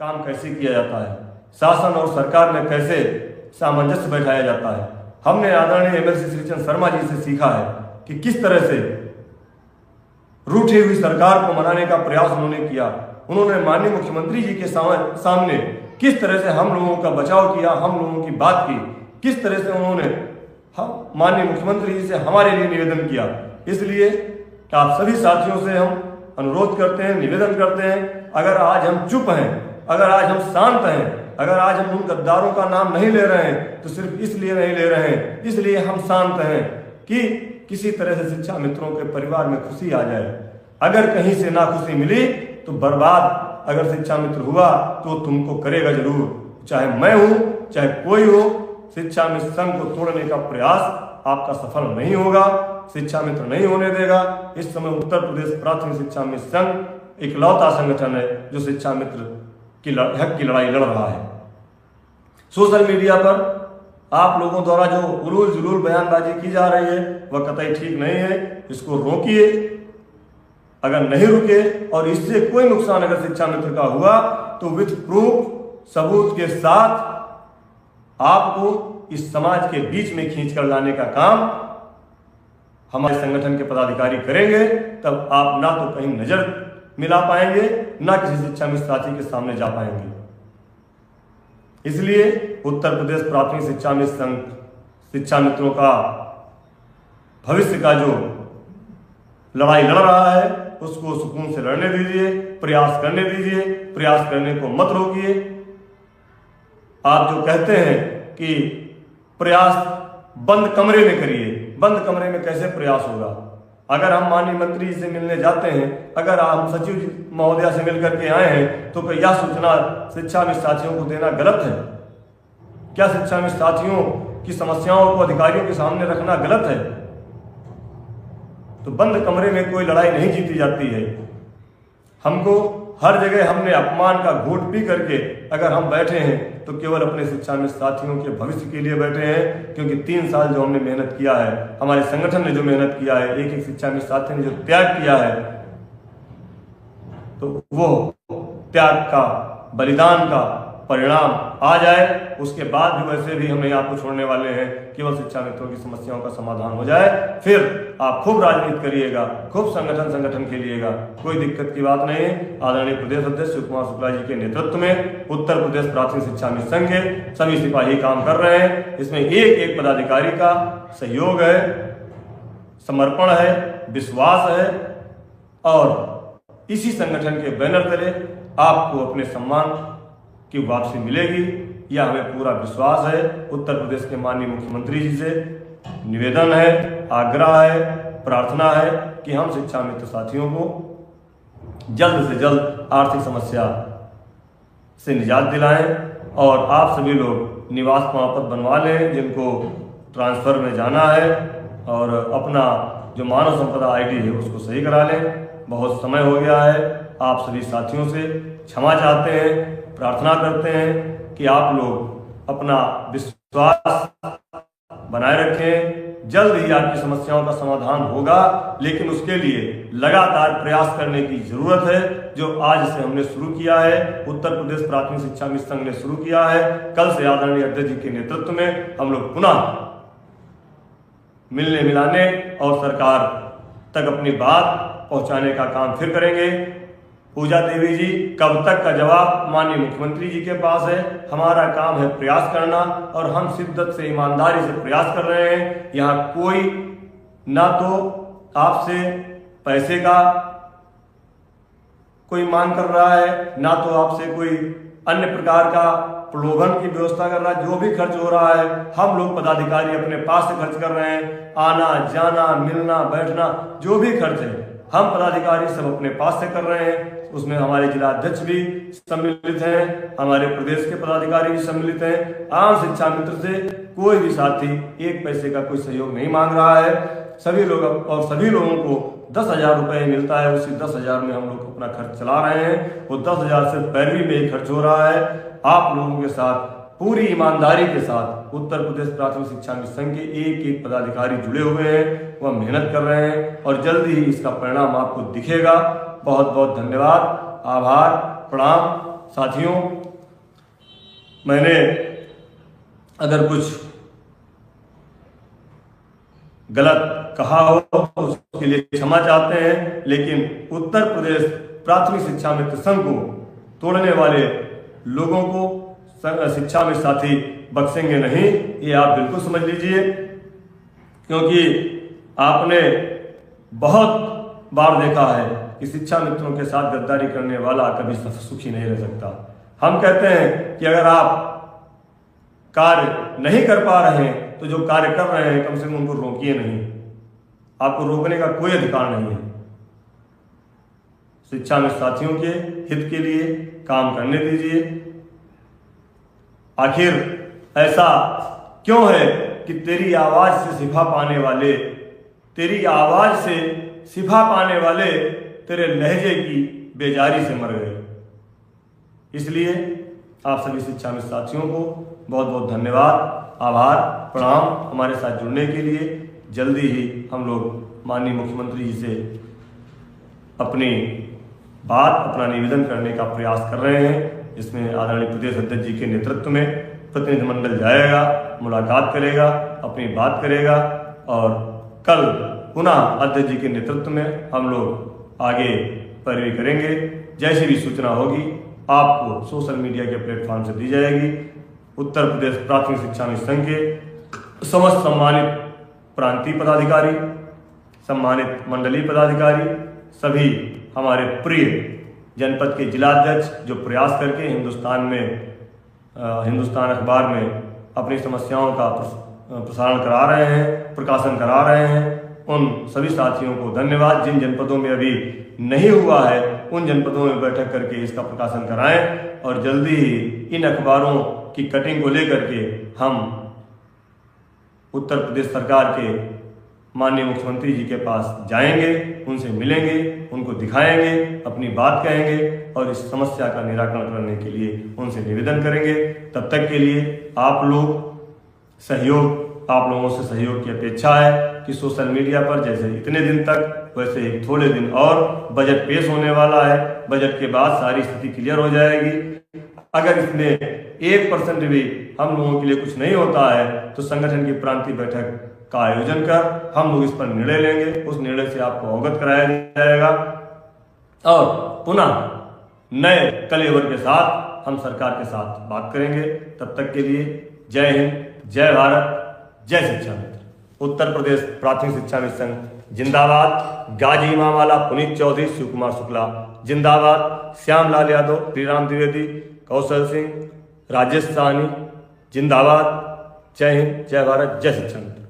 काम कैसे किया जाता है, शासन और सरकार में कैसे सामंजस्य बैठाया जाता है। हमने आदरणीय एमएलसी श्रीचंद शर्मा जी से सीखा है कि किस तरह से रूठी हुई सरकार को मनाने का प्रयास उन्होंने किया। उन्होंने माननीय मुख्यमंत्री जी के सामने किस तरह से हम लोगों का बचाव किया, हम लोगों की बात की, किस तरह से उन्होंने माननीय मुख्यमंत्री जी से हमारे लिए निवेदन किया। इसलिए आप सभी साथियों से हम अनुरोध करते हैं, निवेदन करते हैं, अगर आज हम चुप हैं, अगर आज हम शांत हैं, अगर आज हम उन गद्दारों का नाम नहीं ले रहे हैं तो सिर्फ इसलिए नहीं ले रहे हैं, इसलिए हम शांत हैं कि किसी तरह से शिक्षा मित्रों के परिवार में खुशी आ जाए। अगर कहीं से ना खुशी मिली तो बर्बाद अगर शिक्षा मित्र हुआ तो तुमको करेगा जरूर, चाहे मैं हूं चाहे कोई हो। शिक्षा मित्र संघ को तोड़ने का प्रयास आपका सफल नहीं होगा, शिक्षा मित्र नहीं होने देगा। इस समय उत्तर प्रदेश प्राथमिक शिक्षा मित्र संघ इकलौता संगठन है जो शिक्षा मित्र की हक की लड़ाई लड़ रहा है। सोशल मीडिया पर आप लोगों द्वारा जो उलूल जुलूल बयानबाजी की जा रही है वह कतई ठीक नहीं है, इसको रोकिए। अगर नहीं रुके और इससे कोई नुकसान अगर शिक्षा मित्र का हुआ तो विथ प्रूफ सबूत के साथ आपको इस समाज के बीच में खींच कर लाने का काम हमारे संगठन के पदाधिकारी करेंगे। तब आप ना तो कहीं नजर मिला पाएंगे, ना किसी शिक्षा मित्र साथी के सामने जा पाएंगे। इसलिए उत्तर प्रदेश प्राथमिक शिक्षा मित्र संघ शिक्षा मित्रों का भविष्य का जो लड़ाई लड़ रहा है उसको सुकून से लड़ने दीजिए, प्रयास करने दीजिए, प्रयास करने को मत रोकिए। आप जो कहते हैं कि प्रयास बंद कमरे में करिए, बंद कमरे में कैसे प्रयास होगा? अगर हम माननीय मंत्री जी से मिलने जाते हैं, अगर हम सचिव महोदया से मिलकर के आए हैं तो क्या सूचना शिक्षा मित्र साथियों को देना गलत है? क्या शिक्षा मित्र साथियों की समस्याओं को अधिकारियों के सामने रखना गलत है? तो बंद कमरे में कोई लड़ाई नहीं जीती जाती है। हमको हर जगह हमने अपमान का घूंट पी करके अगर हम बैठे हैं तो केवल अपने शिक्षा मित्र साथियों के भविष्य के लिए बैठे हैं, क्योंकि 3 साल जो हमने मेहनत किया है, हमारे संगठन ने जो मेहनत किया है, एक एक शिक्षा मित्र साथी ने जो त्याग किया है, तो वो त्याग का बलिदान का परिणाम आ जाए, उसके बाद भी वैसे भी हम यहाँ को छोड़ने वाले हैं। केवल शिक्षा मित्रों की समस्याओं का समाधान हो जाए, फिर आप खूब राजनीति करिएगा, खूब संगठन खेलिएगा, कोई दिक्कत की बात नहीं है। आदरणीय प्रदेश अध्यक्ष शिव कुमार शुक्ला जी के नेतृत्व में उत्तर प्रदेश प्राथमिक शिक्षा मित्र संघ के सभी सिपाही काम कर रहे हैं। इसमें एक एक पदाधिकारी का सहयोग है, समर्पण है, विश्वास है, और इसी संगठन के बैनर तले आपको अपने सम्मान की वापसी मिलेगी, यह हमें पूरा विश्वास है। उत्तर प्रदेश के माननीय मुख्यमंत्री जी से निवेदन है, आग्रह है, प्रार्थना है कि हम शिक्षा मित्र साथियों को जल्द से जल्द आर्थिक समस्या से निजात दिलाएं और आप सभी लोग निवास प्रमाण पत्र बनवा लें जिनको ट्रांसफर में जाना है, और अपना जो मानव संपदा आईडी है उसको सही करा लें। बहुत समय हो गया है, आप सभी साथियों से क्षमा चाहते हैं, प्रार्थना करते हैं कि आप लोग अपना विश्वास बनाए रखें। जल्द ही आपकी समस्याओं का समाधान होगा, लेकिन उसके लिए लगातार प्रयास करने की जरूरत है, जो आज से हमने शुरू किया है। उत्तर प्रदेश प्राथमिक शिक्षा मित्र संघ ने शुरू किया है। कल से आदरणीय अध्यक्ष जी के नेतृत्व में हम लोग पुनः मिलने मिलाने और सरकार तक अपनी बात पहुंचाने का काम फिर करेंगे। पूजा देवी जी, कब तक का जवाब माननीय मुख्यमंत्री जी के पास है। हमारा काम है प्रयास करना, और हम शिद्दत से, ईमानदारी से प्रयास कर रहे हैं। यहाँ कोई ना तो आपसे पैसे का कोई मांग कर रहा है, ना तो आपसे कोई अन्य प्रकार का प्रलोभन की व्यवस्था कर रहा है। जो भी खर्च हो रहा है हम लोग पदाधिकारी अपने पास से खर्च कर रहे हैं। आना जाना, मिलना बैठना, जो भी खर्च है हम पदाधिकारी सब अपने पास से कर रहे हैं। उसमें हमारे जिला अध्यक्ष भी सम्मिलित हैं, हमारे प्रदेश के पदाधिकारी भी सम्मिलित हैं। आम शिक्षा मित्र से कोई भी साथी 1 पैसे का कोई सहयोग नहीं मांग रहा है। सभी लोग, और सभी लोगों को 10,000 रुपये मिलता है, उसी 10,000 में हम लोग अपना खर्च चला रहे हैं। वो 10,000 सिर्फ पैरवी में ही खर्च हो रहा है। आप लोगों के साथ पूरी ईमानदारी के साथ उत्तर प्रदेश प्राथमिक शिक्षा मित्र संघ के एक एक पदाधिकारी जुड़े हुए हैं, वह मेहनत कर रहे हैं, और जल्दी ही इसका परिणाम आपको दिखेगा। बहुत बहुत धन्यवाद, आभार। प्रणाम। साथियों, मैंने अगर कुछ गलत कहा हो तो उसके लिए क्षमा चाहते हैं, लेकिन उत्तर प्रदेश प्राथमिक शिक्षा मित्र संघ को तोड़ने वाले लोगों को शिक्षा में साथी बख्शेंगे नहीं, ये आप बिल्कुल समझ लीजिए। क्योंकि आपने बहुत बार देखा है कि शिक्षा मित्रों के साथ गद्दारी करने वाला कभी सुखी नहीं रह सकता। हम कहते हैं कि अगर आप कार्य नहीं कर पा रहे हैं तो जो कार्य कर रहे हैं कम से कम उनको रोकिए नहीं। आपको रोकने का कोई अधिकार नहीं है। शिक्षा में साथियों के हित के लिए काम करने दीजिए। आखिर ऐसा क्यों है कि तेरी आवाज से शिफा पाने वाले, तेरी आवाज से शिफा पाने वाले तेरे लहजे की बेजारी से मर गए। इसलिए आप सभी शिक्षा में साथियों को बहुत बहुत धन्यवाद, आभार, प्रणाम हमारे साथ जुड़ने के लिए। जल्दी ही हम लोग माननीय मुख्यमंत्री जी से अपनी बात, अपना निवेदन करने का प्रयास कर रहे हैं। इसमें आदरणीय प्रदेश अध्यक्ष जी के नेतृत्व में प्रतिनिधिमंडल जाएगा, मुलाकात करेगा, अपनी बात करेगा और कल पुनः अध्यक्ष जी के नेतृत्व में हम लोग आगे पैरवी करेंगे। जैसी भी सूचना होगी आपको सोशल मीडिया के प्लेटफॉर्म से दी जाएगी। उत्तर प्रदेश प्राथमिक शिक्षा मित्र संघ के समस्त सम्मानित प्रांतीय पदाधिकारी, सम्मानित मंडलीय पदाधिकारी, सभी हमारे प्रिय जनपद के जिलाध्यक्ष जो प्रयास करके हिंदुस्तान अखबार में अपनी समस्याओं का प्रसारण करा रहे हैं, प्रकाशन करा रहे हैं, उन सभी साथियों को धन्यवाद। जिन जनपदों में अभी नहीं हुआ है उन जनपदों में बैठक करके इसका प्रकाशन कराएं और जल्दी ही इन अखबारों की कटिंग को लेकर के हम उत्तर प्रदेश सरकार के माननीय मुख्यमंत्री जी के पास जाएंगे, उनसे मिलेंगे, उनको दिखाएंगे, अपनी बात कहेंगे और इस समस्या का निराकरण करने के लिए उनसे निवेदन करेंगे। तब तक के लिए आप लोगों से सहयोग की अपेक्षा है कि सोशल मीडिया पर जैसे इतने दिन तक वैसे ही थोड़े दिन और बजट पेश होने वाला है। बजट के बाद सारी स्थिति क्लियर हो जाएगी। अगर इसमें 1% भी हम लोगों के लिए कुछ नहीं होता है तो संगठन की प्रांतीय बैठक का आयोजन कर हम लोग इस पर निर्णय लेंगे। उस निर्णय से आपको अवगत कराया जाएगा और पुनः नए कलेवर के साथ हम सरकार के साथ बात करेंगे। तब तक के लिए जय हिंद, जय भारत, जय शिक्षा मित्र। उत्तर प्रदेश प्राथमिक शिक्षा मित्र संघ जिंदाबाद। गाजी इमामवाला, पुनीत चौधरी, शिव कुमार शुक्ला जिंदाबाद। श्यामलाल यादव, श्रीराम द्विवेदी, कौशल सिंह, राजेश साहनी जिंदाबाद। जय हिंद, जय भारत, जय शिक्षा मित्र।